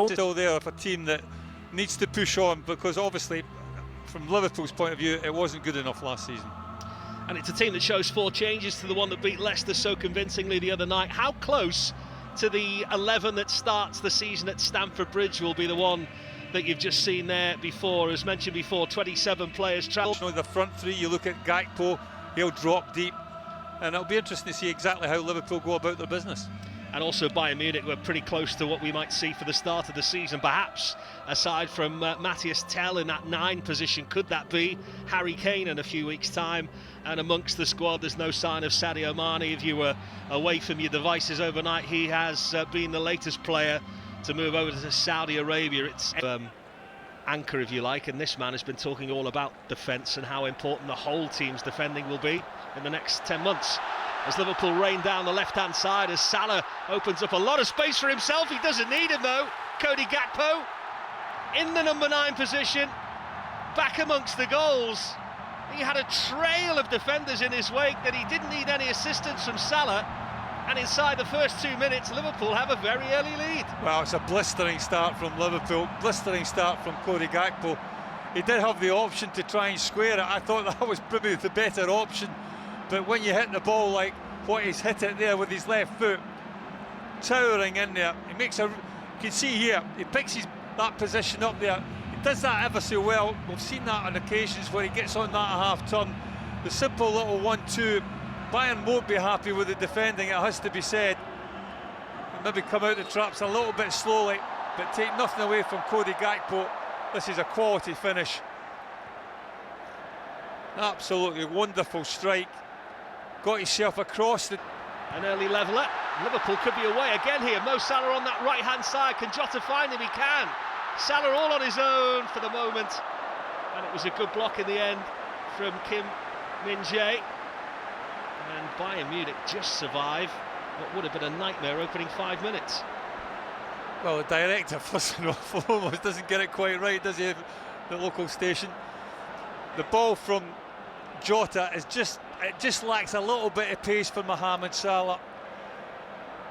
Still there for a team that needs to push on, because obviously from Liverpool's point of view it wasn't good enough last season. And it's a team that shows 4 changes to the one that beat Leicester so convincingly the other night. How close to the 11 that starts the season at Stamford Bridge will be the one that you've just seen there before? As mentioned before, 27 players travel. The front three, you look at Gakpo, he'll drop deep, and it'll be interesting to see exactly how Liverpool go about their business. And also Bayern Munich were pretty close to what we might see for the start of the season, perhaps aside from Matthias Tell in that 9 position. Could that be Harry Kane in a few weeks' time? And amongst the squad there's no sign of Sadio Mane. If you were away from your devices overnight, he has been the latest player to move over to Saudi Arabia. It's anchor, if you like, and this man has been talking all about defence and how important the whole team's defending will be in the next 10 months. As Liverpool rain down the left-hand side, as Salah opens up a lot of space for himself. He doesn't need him though. Cody Gakpo in the number 9 position, back amongst the goals. He had a trail of defenders in his wake that he didn't need any assistance from Salah, and inside the first 2 minutes Liverpool have a very early lead. Well, it's a blistering start from Liverpool, blistering start from Cody Gakpo. He did have the option to try and square it. I thought that was probably the better option. But when you hit the ball like what he's hit it there with his left foot, towering in there, he makes a. You can see here, he picks that position up there. He does that ever so well. We've seen that on occasions where he gets on that half turn. The simple little 1-2. Bayern won't be happy with the defending, it has to be said. Maybe come out the traps a little bit slowly, but take nothing away from Cody Gakpo. This is a quality finish. Absolutely wonderful strike. Got himself across the... An early leveller. Liverpool could be away again here. Mo Salah on that right-hand side. Can Jota find him? He can. Salah all on his own for the moment. And it was a good block in the end from Kim Min-jae. And Bayern Munich just survive what would have been a nightmare opening 5 minutes. Well, the director, first and foremost, doesn't get it quite right, does he, at the local station? The ball from Jota is it just lacks a little bit of pace for Mohamed Salah.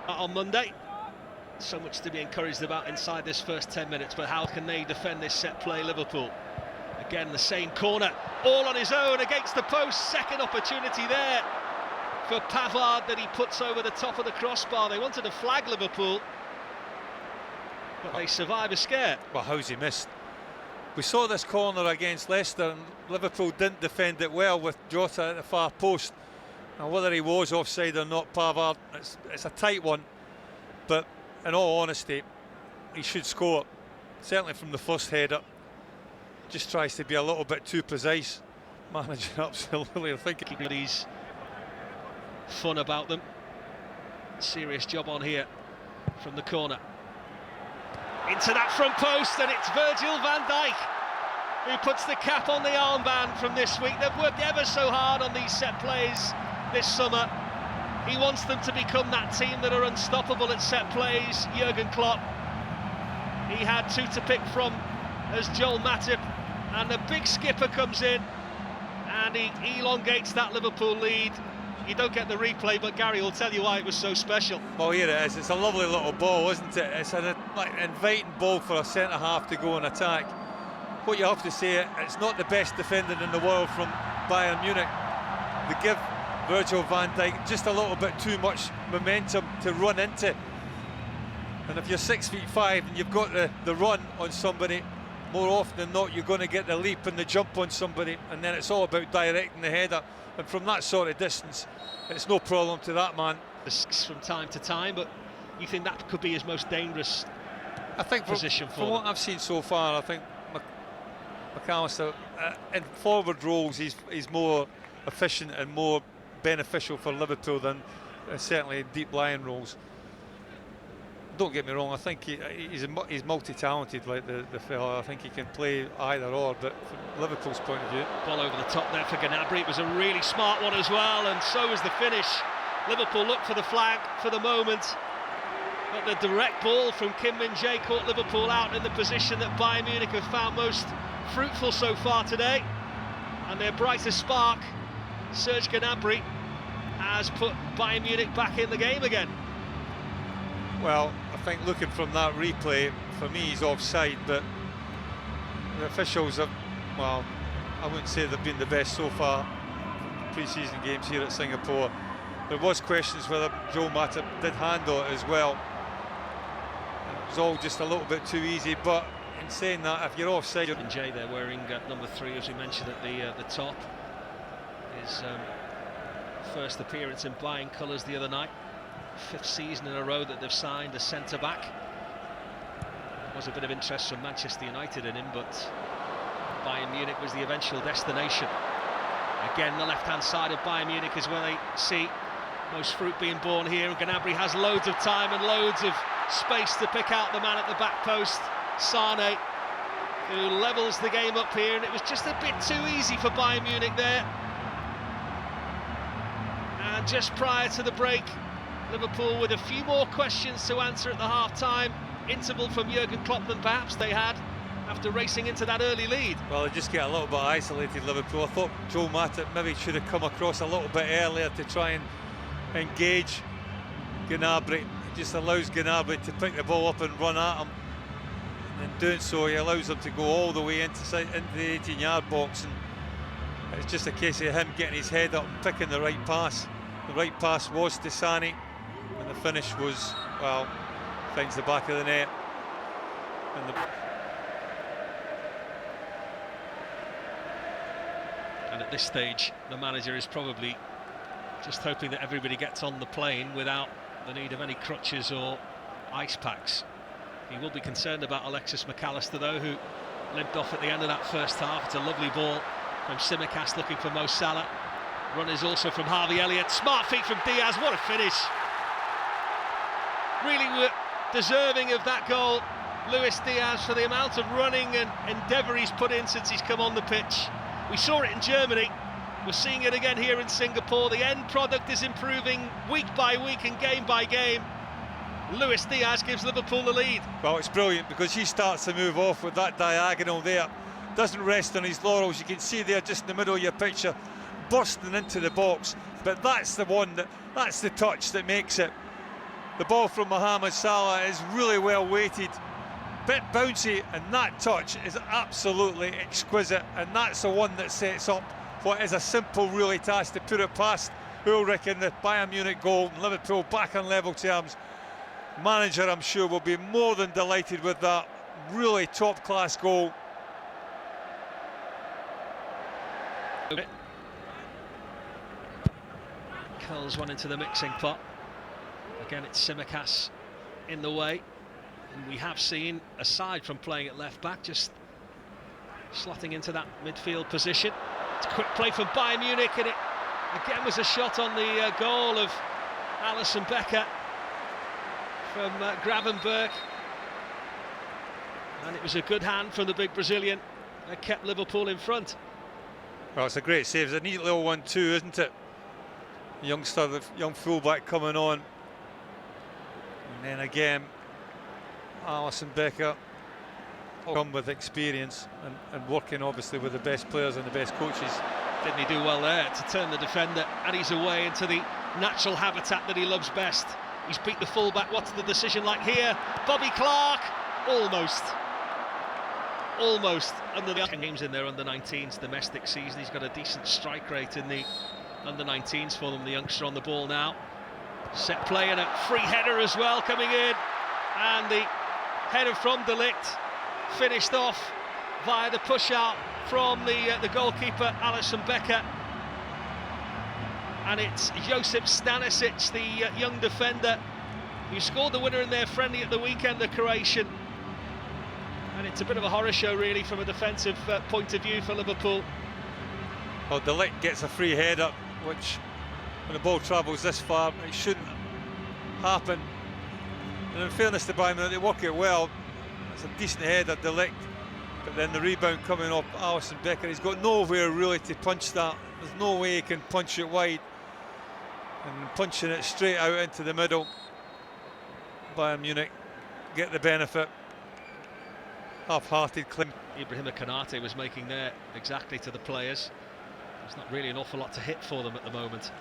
On Monday, so much to be encouraged about inside this first 10 minutes, but how can they defend this set play, Liverpool? Again, the same corner, all on his own against the post. Second opportunity there for Pavard that he puts over the top of the crossbar. They wanted to flag Liverpool, but they survive a scare. Well, how's he missed? We saw this corner against Leicester and Liverpool didn't defend it well with Jota at the far post. And whether he was offside or not, Pavard, it's a tight one, but in all honesty he should score, certainly from the first header. Just tries to be a little bit too precise, managing absolutely. I think he's fun about them. Serious job on here from the corner. Into that front post, and it's Virgil van Dijk who puts the cap on the armband from this week. They've worked ever so hard on these set plays this summer. He wants them to become that team that are unstoppable at set plays, Jurgen Klopp. He had 2 to pick from as Joel Matip, and the big skipper comes in and he elongates that Liverpool lead. You don't get the replay, but Gary will tell you why it was so special. Oh, here it is. It's a lovely little ball, isn't it? It's an inviting ball for a centre-half to go and attack. What you have to say, it's not the best defending in the world from Bayern Munich. They give Virgil van Dijk just a little bit too much momentum to run into. And if you're 6'5" and you've got the run on somebody, more often than not you're going to get the leap and the jump on somebody, and then it's all about directing the header. And from that sort of distance, it's no problem to that man. From time to time, but you think that could be his most dangerous position for from what I've seen so far, I think McAllister in forward roles he's more efficient and more beneficial for Liverpool than certainly in deep lying roles. Don't get me wrong, I think he's multi-talented, like the fella. I think he can play either or, but from Liverpool's point of view. Ball over the top there for Gnabry. It was a really smart one as well, and so was the finish. Liverpool looked for the flag for the moment, but the direct ball from Kim Min-jae caught Liverpool out in the position that Bayern Munich have found most fruitful so far today. And their brightest spark, Serge Gnabry, has put Bayern Munich back in the game again. Well, I think looking from that replay for me he's offside, but the officials have, well, I wouldn't say they've been the best so far pre-season games here at Singapore. There was questions whether Joe Matip did handle it as well. It was all just a little bit too easy, but in saying that, if you're offside... And Jay there wearing number 3, as we mentioned at the top. His first appearance in Bayern colours the other night. 5th season in a row that they've signed a centre-back. There was a bit of interest from Manchester United in him, but Bayern Munich was the eventual destination. Again, the left-hand side of Bayern Munich is where they see most fruit being born here, and Gnabry has loads of time and loads of space to pick out the man at the back post, Sane, who levels the game up here, and it was just a bit too easy for Bayern Munich there. And just prior to the break, Liverpool with a few more questions to answer at the half-time interval from Jurgen Klopp than perhaps they had after racing into that early lead. Well, they just get a little bit isolated, Liverpool. I thought Joe Matip maybe should have come across a little bit earlier to try and engage Gnabry. It just allows Gnabry to pick the ball up and run at him, and in doing so he allows him to go all the way into the 18-yard box, and it's just a case of him getting his head up and picking the right pass. The right pass was to Sane, and the finish was, well, finds the back of the net. And at this stage, the manager is probably just hoping that everybody gets on the plane without the need of any crutches or ice packs. He will be concerned about Alexis McAllister, though, who limped off at the end of that first half. It's a lovely ball from Tsimikas looking for Mo Salah. Run is also from Harvey Elliott. Smart feet from Diaz. What a finish. Really deserving of that goal, Luis Diaz, for the amount of running and endeavour he's put in since he's come on the pitch. We saw it in Germany. We're seeing it again here in Singapore. The end product is improving week by week and game by game. Luis Diaz gives Liverpool the lead. Well, it's brilliant because he starts to move off with that diagonal there. Doesn't rest on his laurels. You can see there just in the middle of your picture, bursting into the box. But that's the one, that's the touch that makes it. The ball from Mohamed Salah is really well weighted, bit bouncy, and that touch is absolutely exquisite, and that's the one that sets up what is a simple really task to put it past Ulrich in the Bayern Munich goal, and Liverpool back on level terms. Manager, I'm sure, will be more than delighted with that really top-class goal. Curls one into the mixing pot. Again, it's Tsimikas in the way. And we have seen, aside from playing at left-back, just slotting into that midfield position. It's a quick play from Bayern Munich, and it again was a shot on the goal of Alisson Becker from Gravenberg. And it was a good hand from the big Brazilian that kept Liverpool in front. Well, it's a great save. It's a neat little one too, isn't it? The youngster, the young fullback coming on. And then again, Alisson Becker, come with experience and working obviously with the best players and the best coaches. Didn't he do well there to turn the defender and he's away into the natural habitat that he loves best. He's beat the fullback. What's the decision like here? Bobby Clark, almost under the games in their under-19s domestic season. He's got a decent strike rate in the under-19s for them. The youngster on the ball now. Set play and a free header as well coming in, and the header from De Ligt finished off via the push out from the goalkeeper Alisson Becker, and it's Josip Stanisic, the young defender, who scored the winner in their friendly at the weekend, the Croatian. And it's a bit of a horror show really from a defensive point of view for Liverpool. Well, De Ligt gets a free header, which when the ball travels this far it shouldn't happen, and in fairness to Bayern, they work it well. It's a decent header, De Ligt, but then the rebound coming off Alisson Becker, he's got nowhere really to punch that. There's no way he can punch it wide, and punching it straight out into the middle, Bayern Munich get the benefit. Half-hearted claim. Ibrahima Konate was making there exactly to the players. There's not really an awful lot to hit for them at the moment.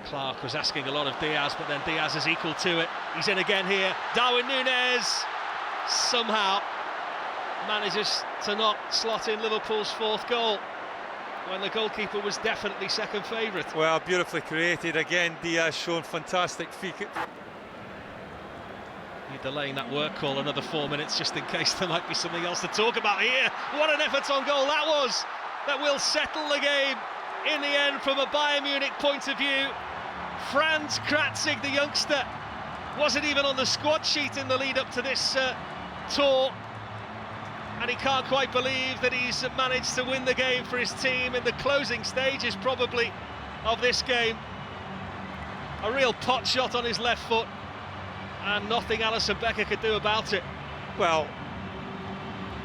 Clark was asking a lot of Diaz, but then Diaz is equal to it. He's in again here. Darwin Núñez, somehow manages to not slot in Liverpool's fourth goal when the goalkeeper was definitely second favourite. Well, beautifully created again. Diaz showing fantastic feet. You're delaying that work call another 4 minutes just in case there might be something else to talk about here. What an effort on goal that was! That will settle the game in the end from a Bayern Munich point of view. Franz Kratzig, the youngster, wasn't even on the squad sheet in the lead up to this tour, and he can't quite believe that he's managed to win the game for his team in the closing stages probably of this game. A real pot shot on his left foot, and nothing Alisson Becker could do about it. Well,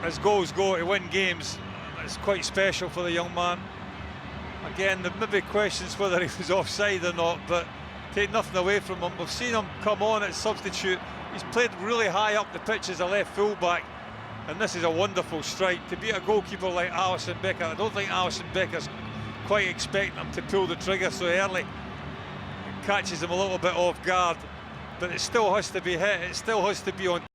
as goals go, to win games, it's quite special for the young man. Again, there may be questions whether he was offside or not, but take nothing away from him. We've seen him come on at substitute. He's played really high up the pitch as a left full-back, and this is a wonderful strike. To beat a goalkeeper like Alisson Becker, I don't think Alisson Becker's quite expecting him to pull the trigger so early. It catches him a little bit off guard, but it still has to be hit, it still has to be on